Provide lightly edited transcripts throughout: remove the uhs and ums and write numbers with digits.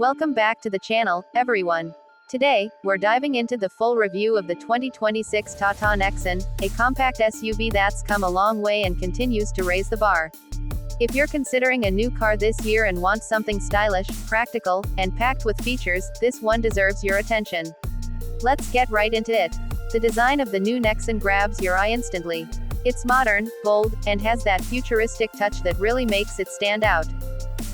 Welcome back to the channel, everyone. Today, we're diving into the full review of the 2026 Tata Nexon, a compact SUV that's come a long way and continues to raise the bar. If you're considering a new car this year and want something stylish, practical, and packed with features, this one deserves your attention. Let's get right into it. The design of the new Nexon grabs your eye instantly. It's modern, bold, and has that futuristic touch that really makes it stand out.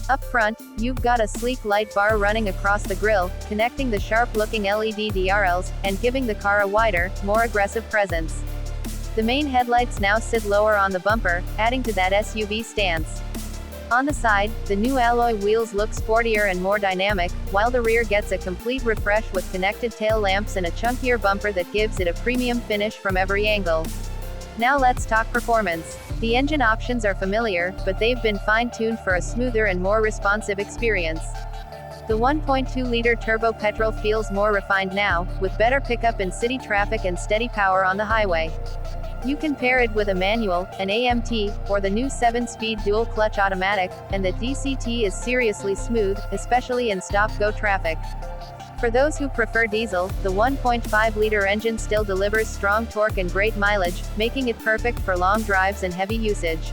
Up front, you've got a sleek light bar running across the grille, connecting the sharp-looking LED DRLs, and giving the car a wider, more aggressive presence. The main headlights now sit lower on the bumper, adding to that SUV stance. On the side, the new alloy wheels look sportier and more dynamic, while the rear gets a complete refresh with connected tail lamps and a chunkier bumper that gives it a premium finish from every angle. Now let's talk performance. The engine options are familiar, but they've been fine-tuned for a smoother and more responsive experience. The 1.2-liter turbo petrol feels more refined now, with better pickup in city traffic and steady power on the highway. You can pair it with a manual, an AMT, or the new 7-speed dual-clutch automatic, and the DCT is seriously smooth, especially in stop-go traffic. For those who prefer diesel, the 1.5-liter engine still delivers strong torque and great mileage, making it perfect for long drives and heavy usage.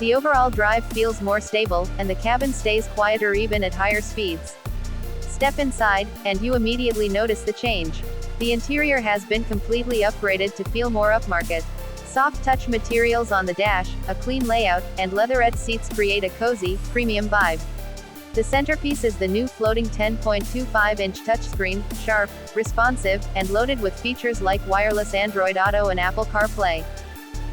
The overall drive feels more stable, and the cabin stays quieter even at higher speeds. Step inside, and you immediately notice the change. The interior has been completely upgraded to feel more upmarket. Soft touch materials on the dash, a clean layout, and leatherette seats create a cozy, premium vibe. The centerpiece is the new floating 10.25-inch touchscreen, sharp, responsive, and loaded with features like wireless Android Auto and Apple CarPlay.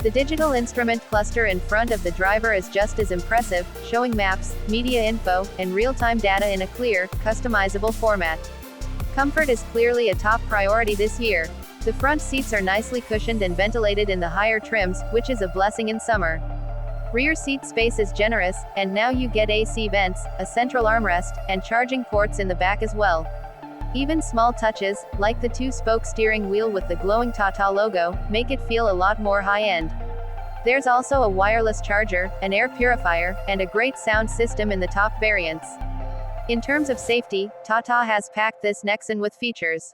The digital instrument cluster in front of the driver is just as impressive, showing maps, media info, and real-time data in a clear, customizable format. Comfort is clearly a top priority this year. The front seats are nicely cushioned and ventilated in the higher trims, which is a blessing in summer. Rear seat space is generous, and now you get AC vents, a central armrest, and charging ports in the back as well. Even small touches, like the two-spoke steering wheel with the glowing Tata logo, make it feel a lot more high-end. There's also a wireless charger, an air purifier, and a great sound system in the top variants. In terms of safety, Tata has packed this Nexon with features.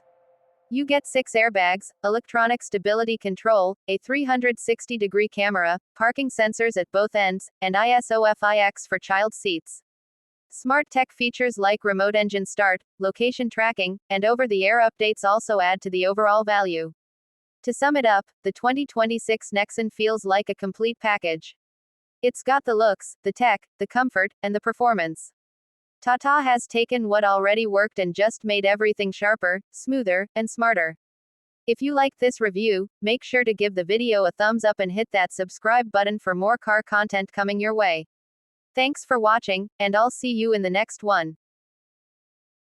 You get 6 airbags, electronic stability control, a 360-degree camera, parking sensors at both ends, and ISO-FIX for child seats. Smart tech features like remote engine start, location tracking, and over-the-air updates also add to the overall value. To sum it up, the 2026 Nexon feels like a complete package. It's got the looks, the tech, the comfort, and the performance. Tata has taken what already worked and just made everything sharper, smoother, and smarter. If you liked this review, make sure to give the video a thumbs up and hit that subscribe button for more car content coming your way. Thanks for watching, and I'll see you in the next one.